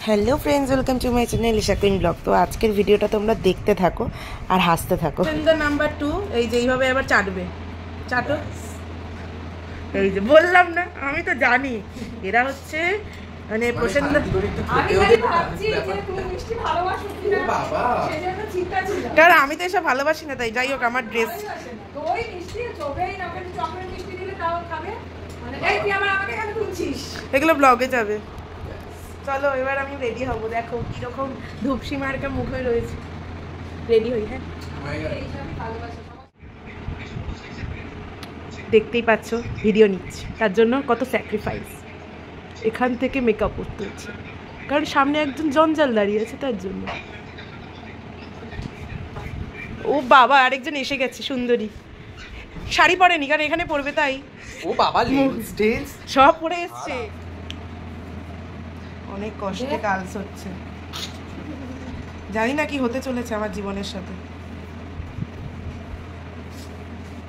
Hello friends, welcome to my channel Isha queen blog. तो आजকের ভিডিওটা তোমরা দেখতে থাকো আর হাসতে থাকো। সেন্টার নাম্বার 2 এই যে এইভাবে এবার চাটবে, চাটো। এই যে বললাম না, আমি তো জানি এরা হচ্ছে মানে প্রসেনদা। আমি ভাবছি যে তুমি মিষ্টি ভালোবাসো কিনা বাবা, সেজন্য চিন্তা ছিল। কারণ আমি তো এসব ভালোবাসি না, তাই যাই হোক আমার ড্রেস তো ওই মিষ্টি চোখেই না, কেন চকলেট মিষ্টি দিলে তাও খাবে মানে। এই তুই আমাকে কেন তুলছিস? এগুলো ব্লগে যাবে। চলো এবার আমি রেডি হব, দেখো কিরকম ধূপসি মার্কা মুখ হয়ে রয়েছে। রেডি হই। হ্যাঁ, দেখতেই পাচ্ছ ভিডিও নিচ্ছি, তার জন্য কত স্যাক্রিফাইস। এখান থেকে মেকআপ করতে হচ্ছে কারণ সামনে একজন জঞ্জাল দাঁড়িয়ে আছে, তার জন্য। ও বাবা, আরেকজন এসে গেছে, সুন্দরী। শাড়ি পরেনি কারণ এখানে পরবে, তাই ও বাবা সব পরে এসছে। অনেক কষ্টে কালস হচ্ছে, জানি না কি হতে চলেছে আমার জীবনের সাথে।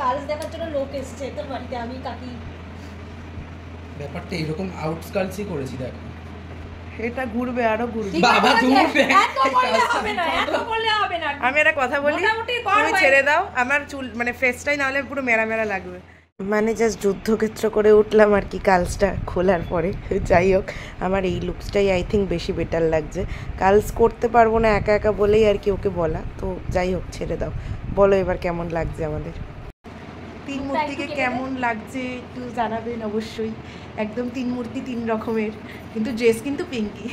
কালস দেখার জন্য লোক এসছে তোর বাড়িতে, আমি কাকি ব্যাপারটা এরকম আউটস্কালসই করেছি। দেখো এটা ঘুরবে, আরো ঘুরবে। বাবা ঘুরবে, এত বললে হবে না, এত বললে হবে না। আমি একটা কথা বলি, তুমি ছেড়ে দাও, আমার চুল মানে ফেসটাই না হলে পুরো মেরা মেরা লাগবে। মানে জাস্ট যুদ্ধক্ষেত্র করে উঠলাম আর কি কালসটা খোলার পরে। যাই হোক, আমার এই লুকসটাই আই থিঙ্ক বেশি বেটার লাগছে। কালস করতে পারবো না একা একা বলেই আর কি ওকে বলা। তো যাই হোক, ছেড়ে দাও, বলো এবার কেমন লাগছে আমাদের তিন মূর্তিকে, কেমন লাগছে একটু জানাবেন অবশ্যই। একদম তিন মূর্তি তিন রকমের, কিন্তু ড্রেস কিন্তু পিঙ্কি,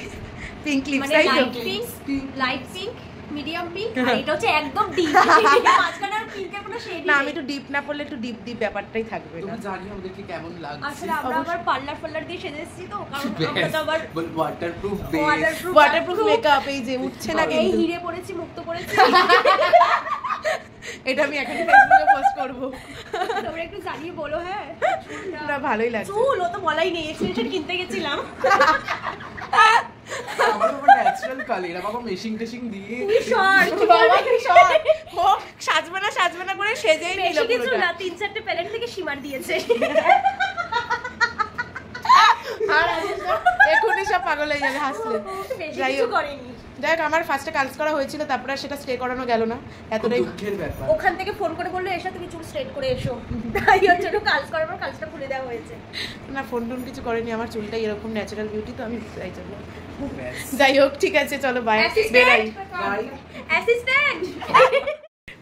পিঙ্ক লিপস্টাই তো লাইট পিঙ্ক, মিডিয়াম পিঙ্ক, আর এটা হচ্ছে একদম ডিপ। মাঝখানে আর পিঙ্কের কোনো শেড না, আমি একটু ডিপ না পড়লে একটু ডিপ ডিপ ব্যাপারটাই থাকবে না। তুমি জানি আমাদেরকে কেমন লাগছে। আসলে আমরা আবার পার্লার দিয়ে সেজেছি তো, কারণ আমরা তো আবার ওয়াটারপ্রুফ মেকআপ। এই যে উঠছে না কিন্তু, এই হিরে পরেছি, মুক্ত পরেছি। এটা আমি এখন ফেসবুকে পোস্ট করব, তোমরা একটু জানিয়ে বলো। হ্যাঁ না, ভালোই লাগছে। চুল ও তো বলাই নেই, এক্সটেনশন কিনতে গেছিলাম। আমার তো ন্যাচারাল কালার, বাবা মেশিং টেশিং দিয়ে শর্ট বাবা কি শর্ট ও সাজবে না করে সেজেই নিল বেশি কিছু পুরোটা। না, 3-4টে প্যালেট থেকে সীমার দিয়েছে। আর এখনই সব পাগল হয়ে যাবে হাসলে। বেশি যাই কিছু হোক, করেনি। দেখ আমার ফার্স্টে কালস করা হয়েছিল, তারপরে সেটা স্টে করানো গেল না, এতটাই দুঃখের ব্যাপার। ওখান থেকে ফোন করে বললো এসো তুমি চুল স্ট্রেট করে এসো, তাই হচ্ছে একটু কালস করার পর কালসটা খুলে দেওয়া হয়েছে। না, ফোন টোন কিছু করেনি, আমার চুলটা এরকম ন্যাচারাল বিউটি, তো আমি তাই জন্য। যাই হোক, ঠিক আছে, চলো বাই, বেরাই। অ্যাসিস্ট্যান্ট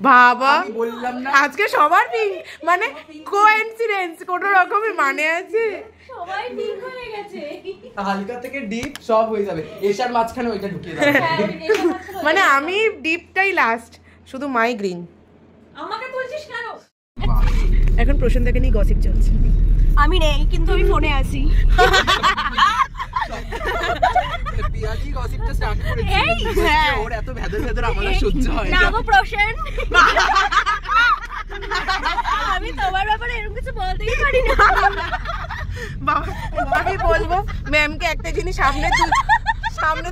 বাবা বললাম না আজকে সবার পিঙ্ক, মানে কোইন্সিডেন্স কোনো রকমের মানে আছে? সবাই ঠিক হয়ে গেছে, হালকা থেকে ডিপ সব হয়ে যাবে। এশার মাঝখানে ওইটা ঢুকিয়ে দাও। মানে আমি ডিপটাই লাস্ট, শুধু মাই গ্রিন। আমাকে বলছিস কেন? এখন প্রশান্তকে নিয়ে গসিপ চলছে। আমি নেই, কিন্তু আমি ফোনে আছি। পিয়াজি গসিপটা স্টার্ট করেছি। হ্যাঁ, ওর এত ভেদর আমাদের সহ্য হয় না। না গো প্রশান্ত, আমি তোমার ব্যাপারে এরকম কিছু বলতেই পারি না। বাবা আমি বলবো ম্যামকে একটা জিনিস, সামনে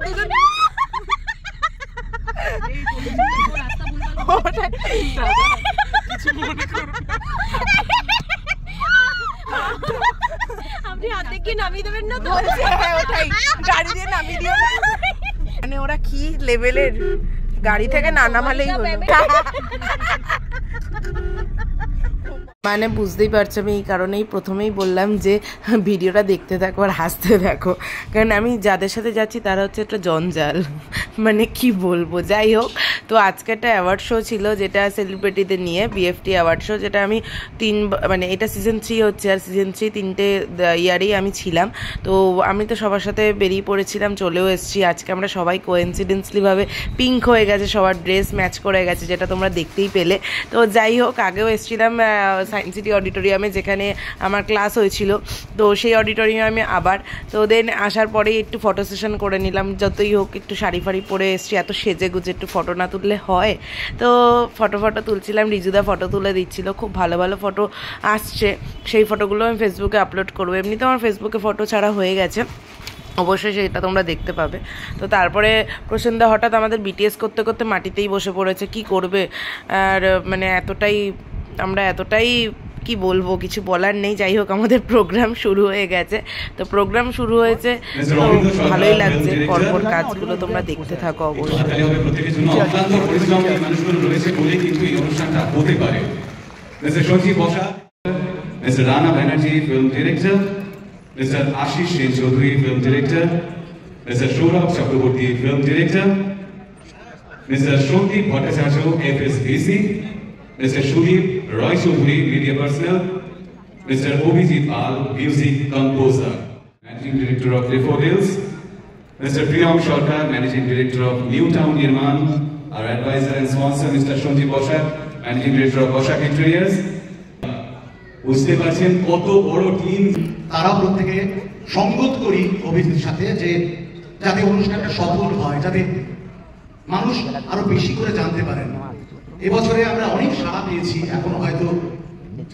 দুজন আপনি হাতে কি নামিয়ে দেবেন না তো? ওটাই, গাড়ি দিয়ে নামিয়ে দিও না। মানে ওরা কি লেভেলের, গাড়ি থেকে না নামালেই হলো। মানে বুঝতেই পারছো, আমি এই কারণেই প্রথমেই বললাম যে ভিডিওটা দেখতে থাকো আর হাসতে থাকো, কারণ আমি যাদের সাথে যাচ্ছি তারা হচ্ছে একটা জঞ্জাল, মানে কি বলবো। যাই হোক, তো আজকে একটা অ্যাওয়ার্ড শো ছিল, যেটা সেলিব্রিটিদের নিয়ে, বিএফটি অ্যাওয়ার্ড শো, যেটা আমি মানে এটা সিজন 3 হচ্ছে, আর সিজন 3 3টে ইয়ারেই আমি ছিলাম। তো আমি তো সবার সাথে বেরিয়ে পড়েছিলাম, চলেও এসেছি। আজকে আমরা সবাই কোইন্সিডেন্সলিভাবে পিঙ্ক হয়ে গেছে, সবার ড্রেস ম্যাচ করে গেছে, যেটা তোমরা দেখতেই পেলে। তো যাই হোক, আগেও এসেছিলাম সায়েন্স সিটি অডিটোরিয়ামে, যেখানে আমার ক্লাস হয়েছিল, তো সেই অডিটোরিয়ামে আবার। তো দেন আসার পরেই একটু ফটো সেশন করে নিলাম, যতই হোক একটু শাড়ি ফাড়ি পরে এসেছি, এত সেজে গুজে একটু ফটো না তুললে হয়? তো ফটো তুলছিলাম, রিজুদা ফটো তুলে দিচ্ছিল, খুব ভালো ভালো ফটো আসছে, সেই ফটোগুলো আমি ফেসবুকে আপলোড করবো। এমনিতে আমার ফেসবুকে ফটো ছাড়া হয়ে গেছে, অবশ্যই সেটা তোমরা দেখতে পাবে। তো তারপরে প্রসেনদা হঠাৎ আমাদের বিটিএস করতে করতে মাটিতেই বসে পড়েছে, কি করবে। আর মানে আমরা এতটাই কি বলবো, কিছু বলার নেই। যাই হোক, আমাদের প্রোগ্রাম শুরু হয়ে গেছে। তো প্রোগ্রাম শুরু হয়েছে, তো ভালোই লাগছে। পরপর কাজগুলো তোমরা দেখতে থাকো অবশ্যই। Mr. Rana Banerjee, film director. Mr. Ashish Chaudhary, film director. Mr. Saurabh Chakraborty, film director. Mr. Shruti Bhattacharya, FSVC. Mr. Shudip Roy Chaudhary, media personnel. Mr. Obijit Pal, music composer. Managing director of Daffodils. Mr. Priyam Sarkar, managing director of New Town Nirman. Our advisor and sponsor, Mr. Shunji Boshak, managing director of Boshak Interiors. বুঝতে পারছেন কত বড় team. তারা প্রত্যেকে সঙ্গত করি অভিজিতের সাথে, যে যাতে অনুষ্ঠানটা সফল হয়, যাতে মানুষ আরো বেশি করে জানতে পারেন। এবছরে আমরা অনেক সাড়া পেয়েছি, এখনো হয়তো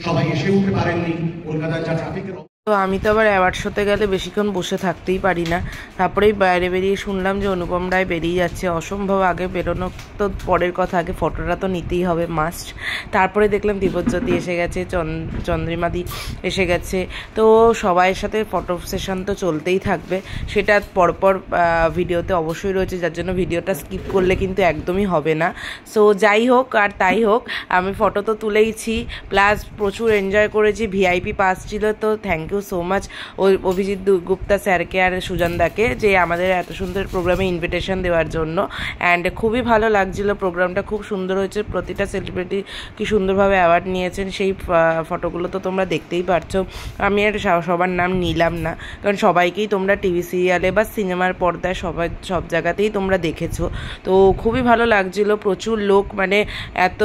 সবাই এসে উঠতে পারেননি কলকাতার যা ট্রাফিকের। তো আমি তো আবার অ্যাওয়ার্ড শোতে গেলে বেশিক্ষণ বসে থাকতেই পারি না। তারপরেই বাইরে বেরিয়ে শুনলাম যে অনুপম রায় বেরিয়ে যাচ্ছে। অসম্ভব, আগে বেরোনো তো পরের কথা, আগে ফটোটা তো নিতেই হবে মাস্ট। তারপরে দেখলাম দিব্যজ্যোতি এসে গেছে, চন্দ্রিমাদি এসে গেছে। তো সবাইয়ের সাথে ফটো সেশন তো চলতেই থাকবে, সেটা পরপর ভিডিওতে অবশ্যই রয়েছে, যার জন্য ভিডিওটা স্কিপ করলে কিন্তু একদমই হবে না। সো যাই হোক আর তাই হোক, আমি ফটো তো তুলেইছি, প্লাস প্রচুর এনজয় করেছি। ভিআইপি পাস ছিল, তো thank you so much Abhijit Gupta স্যারকে আর সুজনদাকে, যে আমাদের এত সুন্দর প্রোগ্রামে ইনভিটেশন দেওয়ার জন্য। অ্যান্ড খুবই ভালো লাগছিল, প্রোগ্রামটা খুব সুন্দর হয়েছে। প্রতিটা সেলিব্রিটি কি সুন্দরভাবে অ্যাওয়ার্ড নিয়েছেন, সেই ফটোগুলো তো তোমরা দেখতেই পারছো। আমি আর সবার নাম নিলাম না, কারণ সবাইকেই তোমরা টিভি সিরিয়ালে বা সিনেমার পর্দায় সব জায়গাতেই তোমরা দেখেছো। তো খুবই ভালো লাগছিল, প্রচুর লোক, মানে এত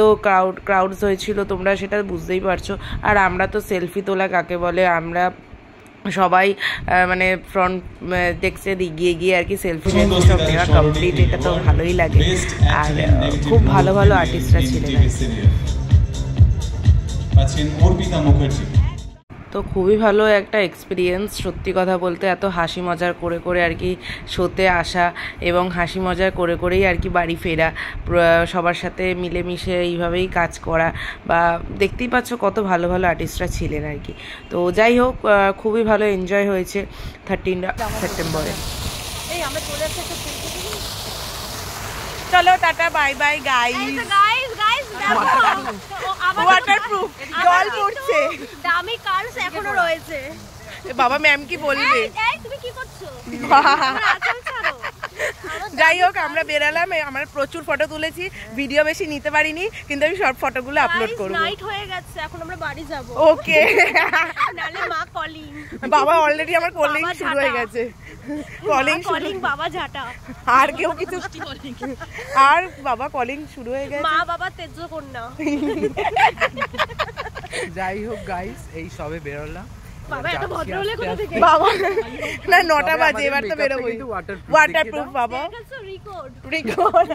ক্রাউডস হয়েছিল, তোমরা সেটা বুঝতেই পারছো। আর আমরা তো সেলফি তোলা কাকে বলে, আমরা সবাই মানে ফ্রন্ট ডেস্কে গিয়ে গিয়ে আর কি সেলফি সব নেওয়া কমপ্লিট। এটা তো ভালোই লাগে, আর খুব ভালো ভালো আর্টিস্টরা ছিলেন। তো খুবই ভালো একটা এক্সপিরিয়েন্স, সত্যি কথা বলতে। এত হাসি মজার করে করে আর কি শোতে আসা, এবং হাসি মজার করে করেই আর কি বাড়ি ফেরা, সবার সাথে মিলেমিশে এইভাবেই কাজ করা, বা দেখতেই পাচ্ছ কত ভালো ভালো আর্টিস্টরা ছিলেন আর কি। তো যাই হোক, খুবই ভালো এনজয় হয়েছে 13 সেপ্টেম্বরে। চলো tata, bye bye guys. Waterproof জল পড়ছে, দামি কার্স এখনো রয়েছে। বাবা ম্যাম কি বলবে? তুমি কি করছো? যাই হোক, আমরা বেরালাম, আমরা প্রচুর ফটো তুলেছি, ভিডিও বেশি নিতে পারিনি, কিন্তু আমি সব ফটোগুলো আপলোড করব। নাইট হয়ে গেছে, এখন আমরা বাড়ি যাব। ওকে, নালে মা কলিং। বাবা অলরেডি আমার কলিং শুরু হয়ে গেছে। কলিং বাবা ঝাঁটা, আর কেউ কিছু, আর বাবা কলিং শুরু হয়ে গেছে। মা বাবা তেজ কন্যা। যাই হোক গাইস, এই সবে বেরোলাম। বাবা এত ভদ্র হলে কোথা থেকে? বাবা না 9টা বাজে, এবার তো বেরোবই। ওয়াটারপ্রুফ বাবা, রেকর্ড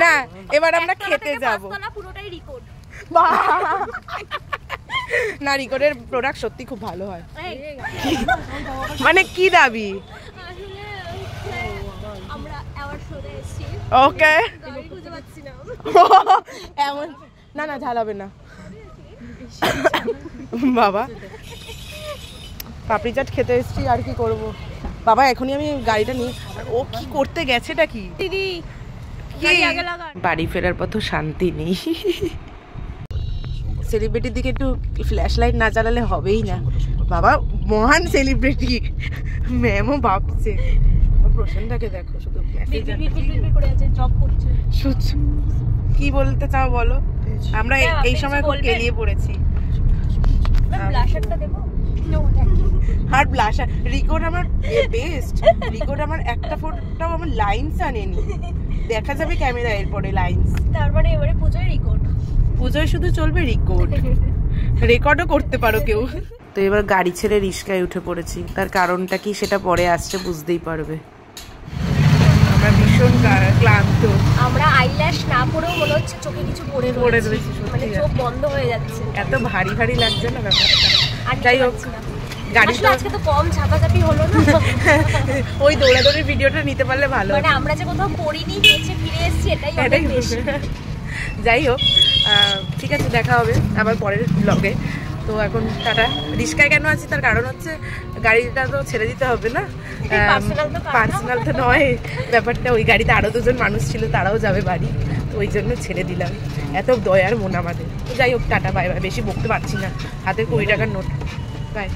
না, এবার আমরা খেতে যাব। পুরোটাই রেকর্ড। না, রিকর্ডের প্রোডাক্ট সত্যি খুব ভালো হয়। মানে কি দাবি? আমরা অ্যাওয়ার্ড শোতে এসেছি। ওকে, গাড়ি খুঁজে পাচ্ছি না। এমন না, না ঝালাবে না বাবা। পাপড়ি চাট খেতে এসেছি, আর কি করব বাবা। এখনই আমি গাড়িটা নিয়ে, ও কি করতে গেছেটা কি দিদি, বাড়ি ফেরার পথে শান্তি নেই। সেলিব্রিটির দিকে একটু ফ্ল্যাশ লাইট না জ্বালালে হবেই না বাবা। মহান সেলিব্রিটি, ম্যামও ভাবছে। প্রশ্নটাকে দেখো, শুধু কি বলতে চাও বলো? আমরা এই সময় খুব কেলিয়ে পড়েছি। আর ব্লাশার রিকর্ড আমার বেস্ট, রিকর্ড আমার একটা ফটোটাও আমার লাইনস আনেনি, দেখা যাবে ক্যামেরা এরপরে লাইনস। তারপরে এবারে পুজোয় রিকর্ড, পুজোয় শুধু চলবে রিকর্ড, রেকর্ডও করতে পারো কেউ। তো এবার গাড়ি ছেড়ে রিস্কায় উঠে পড়েছি, তার কারণটা কি সেটা পরে আসছে, বুঝতেই পারবে। আমরা ভীষণ ক্লান্ত, আমরা আইল্যাশ না পরেও মনে হচ্ছে চোখে কিছু পড়ে রয়েছে, মানে চোখ বন্ধ হয়ে যাচ্ছে, এত ভারী ভারী লাগছে না ব্যাপারটা। যাই হোক, গাড়িটা আজকে তো কম ঝাপাঝাপি হলো না। ওই দৌড়াদৌড়ির ভিডিওটা নিতে পারলে ভালো। মানে আমরা যে কোথাও পড়িনি, বেঁচে ফিরে এসেছি, এটাই অনেক বেশি। যাই হোক, ঠিক আছে, দেখা হবে আবার পরের ব্লগে। তো এখন টাটা। রিস্কায় কেন আছি তার কারণ হচ্ছে গাড়িটা তো ছেড়ে দিতে হবে না, পার্সোনাল তো নয় ব্যাপারটা, ওই গাড়িতে আরও দুজন মানুষ ছিল, তারাও যাবে বাড়ি, তো ওই জন্য ছেড়ে দিলাম। এত দয়ার মন আমাদের। তো যাই হোক, টাটা, বাই বাই। বেশি বকতে পারছি না, হাতে 20 টাকার নোট, বাই।